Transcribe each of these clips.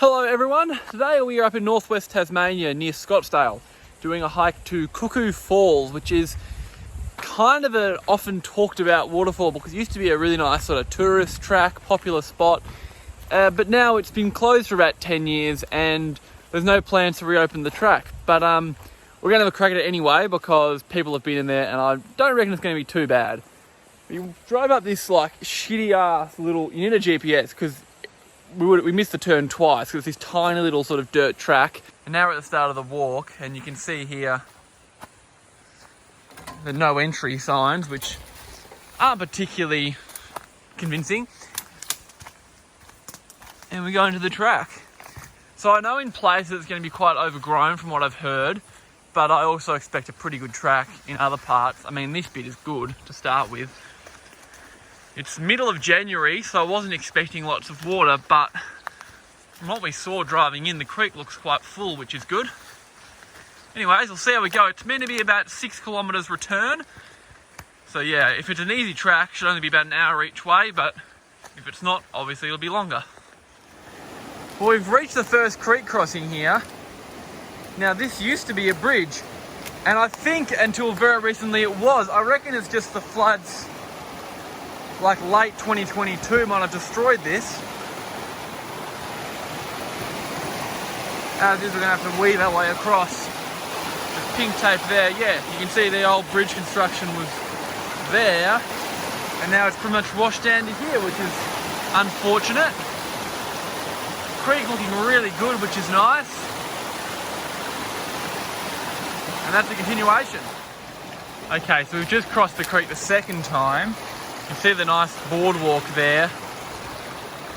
Hello everyone, today we are up in North-West Tasmania near Scottsdale doing a hike to Cuckoo Falls, which is kind of an often talked about waterfall because it used to be a really nice sort of tourist track, popular spot, but now it's been closed for about 10 years and there's no plans to reopen the track. But we're going to have a crack at it anyway because people have been in there and I don't reckon it's going to be too bad. We drove up this like shitty ass little, you need a GPS because we missed the turn twice because it's this tiny little sort of dirt track. And now we're at the start of the walk and you can see here the no entry signs, which aren't particularly convincing. And we go into the track. So I know in places it's going to be quite overgrown from what I've heard, but I also expect a pretty good track in other parts. I mean, this bit is good to start with. It's middle of January, so I wasn't expecting lots of water, but from what we saw driving in, the creek looks quite full, which is good. Anyways, we'll see how we go. It's meant to be about 6 kilometres return. So yeah, if it's an easy track, it should only be about an hour each way, but if it's not, obviously it'll be longer. Well, we've reached the first creek crossing here. Now this used to be a bridge, and I think until very recently it was. I reckon it's just the floods like late 2022 might have destroyed this. As is, we're gonna have to weave our way across. There's pink tape there, yeah, you can see the old bridge construction was there, and now it's pretty much washed down to here, which is unfortunate. Creek looking really good, which is nice. And that's a continuation. Okay, so we've just crossed the creek the second time. You can see the nice boardwalk there.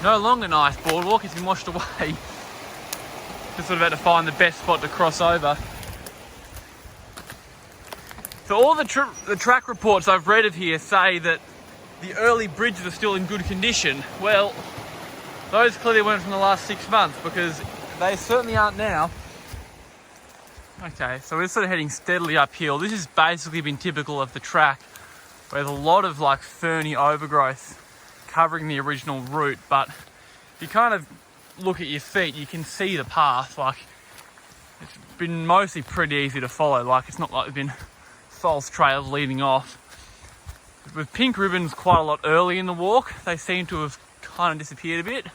No longer nice boardwalk, it's been washed away. Just sort of had to find the best spot to cross over. So all the track reports I've read of here say that the early bridges are still in good condition. Well, those clearly weren't from the last 6 months because they certainly aren't now. Okay, so we're sort of heading steadily uphill. This has basically been typical of the track, where there's a lot of like ferny overgrowth covering the original route, but if you kind of look at your feet, you can see the path. Like, it's been mostly pretty easy to follow. Like, it's not like there's been false trails leading off. With pink ribbons quite a lot early in the walk, they seem to have kind of disappeared a bit.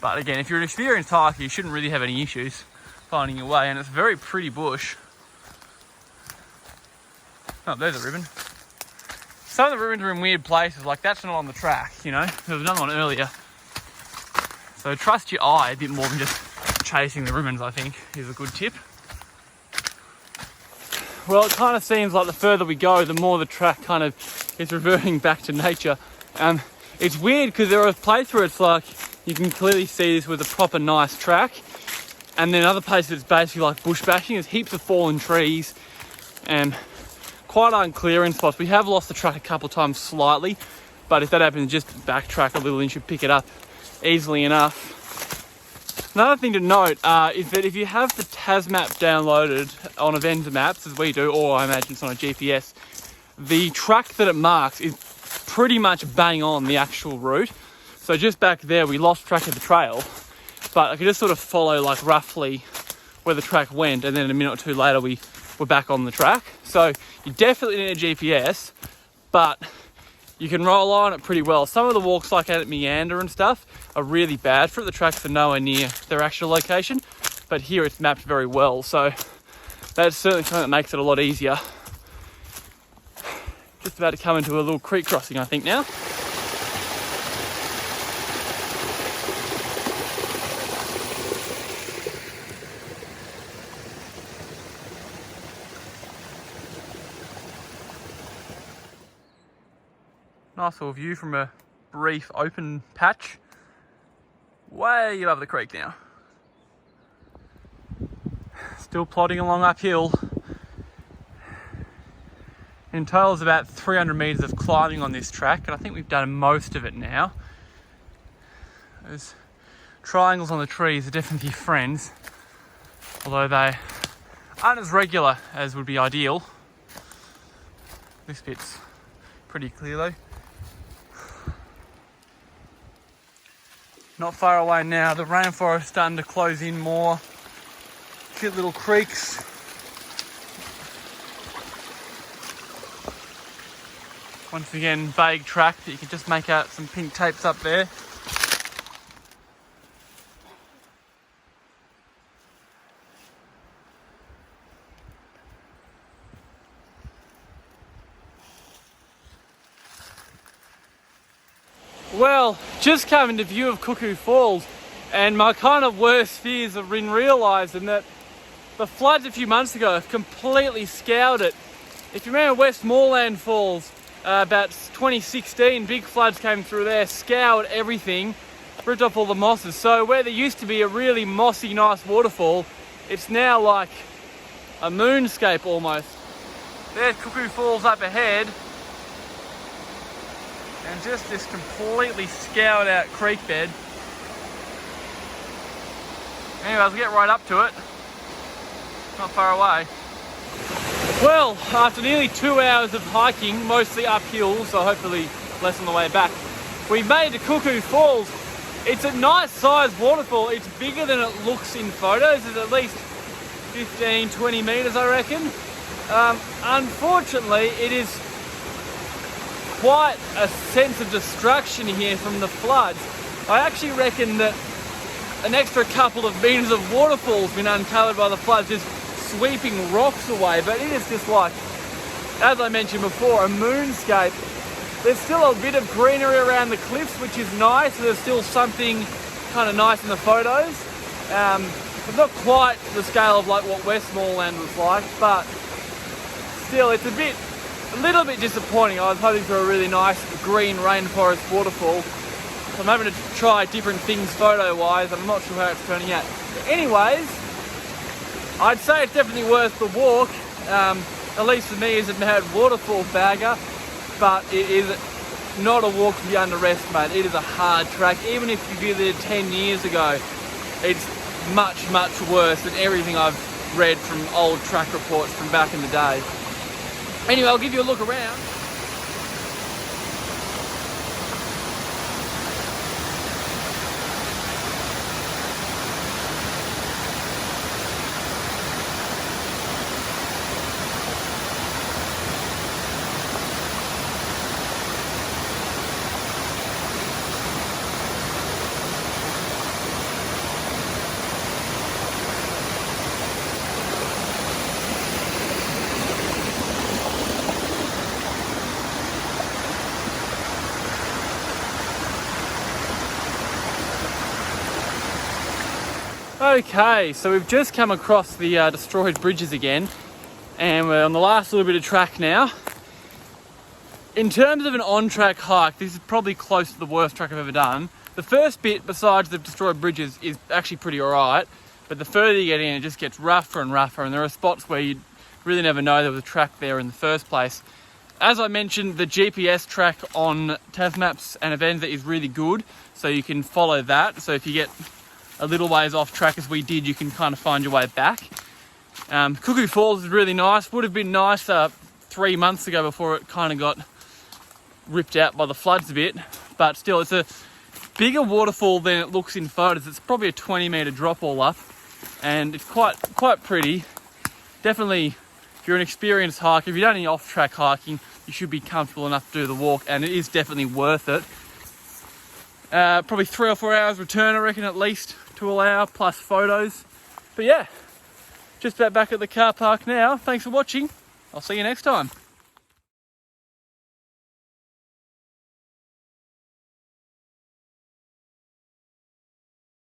But again, if you're an experienced hiker, you shouldn't really have any issues finding your way, and it's a very pretty bush. Oh, there's a ribbon. Some of the ribbons are in weird places, like that's not on the track, you know? There was another one earlier. So trust your eye a bit more than just chasing the ribbons, I think, is a good tip. Well, it kind of seems like the further we go, the more the track kind of is reverting back to nature. It's weird because there are a place where it's like, you can clearly see this with a proper nice track. And then other places it's basically like bush bashing. There's heaps of fallen trees and quite unclear in spots. We have lost the track a couple of times slightly, but if that happens, just backtrack a little and you should pick it up easily enough. Another thing to note is that if you have the TasMap downloaded on Avenza Maps, as we do, or I imagine it's on a GPS, the track that it marks is pretty much bang on the actual route. So just back there, we lost track of the trail, but I could just sort of follow like roughly where the track went, and then a minute or two later we're back on the track. So you definitely need a GPS, but you can rely on it pretty well. Some of the walks like at Meander and stuff are really bad for it. The tracks are nowhere near their actual location, but here it's mapped very well. So that's certainly something that makes it a lot easier. Just about to come into a little creek crossing, I think now. Nice little view from a brief open patch way above the creek now. Still plodding along uphill. In total is about 300 metres of climbing on this track, and I think we've done most of it now. Those triangles on the trees are definitely friends, although they aren't as regular as would be ideal. This bit's pretty clear though. not far away now. The rainforest starting to close in more. Cute little creeks. Once again, vague track that you can just make out some pink tapes up there. Well, just came into view of Cuckoo Falls, and my kind of worst fears have been realising that the floods a few months ago have completely scoured it. If you remember Westmoreland Falls, about 2016, big floods came through there, scoured everything, ripped off all the mosses. So where there used to be a really mossy, nice waterfall, it's now like a moonscape almost. There's Cuckoo Falls up ahead. And just this completely scoured out creek bed. Anyway, I'll get right up to it. Not far away. Well, after nearly 2 hours of hiking, mostly uphill, so hopefully less on the way back, we made it to Cuckoo Falls. It's a nice sized waterfall. It's bigger than it looks in photos. It's at least 15, 20 metres, I reckon. Unfortunately, it is quite a sense of destruction here from the floods. I actually reckon that an extra couple of metres of waterfall's been uncovered by the floods, just sweeping rocks away. But it is just like, as I mentioned before, a moonscape. There's still a bit of greenery around the cliffs, which is nice. There's still something kind of nice in the photos. It's not quite the scale of like what Westmoreland was like, but still it's a little bit disappointing. I was hoping for a really nice green rainforest waterfall. So I'm having to try different things photo-wise, and I'm not sure how it's turning out. But anyways, I'd say it's definitely worth the walk. At least for me as a mad waterfall bagger, but it is not a walk to be underestimated. It is a hard track. Even if you visited 10 years ago, it's much, much worse than everything I've read from old track reports from back in the day. Anyway, I'll give you a look around. Okay, so we've just come across the destroyed bridges again, and we're on the last little bit of track now. In terms of an on-track hike, this is probably close to the worst track I've ever done. The first bit, besides the destroyed bridges, is actually pretty alright, but the further you get in, it just gets rougher and rougher, and there are spots where you really never know there was a track there in the first place. As I mentioned, the GPS track on Tasmaps and Avenza is really good, so you can follow that. So if you get a little ways off track as we did, you can kind of find your way back. Cuckoo Falls is really nice. Would have been nicer 3 months ago before it kind of got ripped out by the floods a bit, but still it's a bigger waterfall than it looks in photos. It's probably a 20-metre drop all up, and it's quite pretty. Definitely, if you're an experienced hiker, if you've done any off-track hiking, you should be comfortable enough to do the walk, and it is definitely worth it. Probably 3 or 4 hours return, I reckon, at least to allow, plus photos. But yeah, just about back at the car park now. Thanks for watching. I'll see you next time.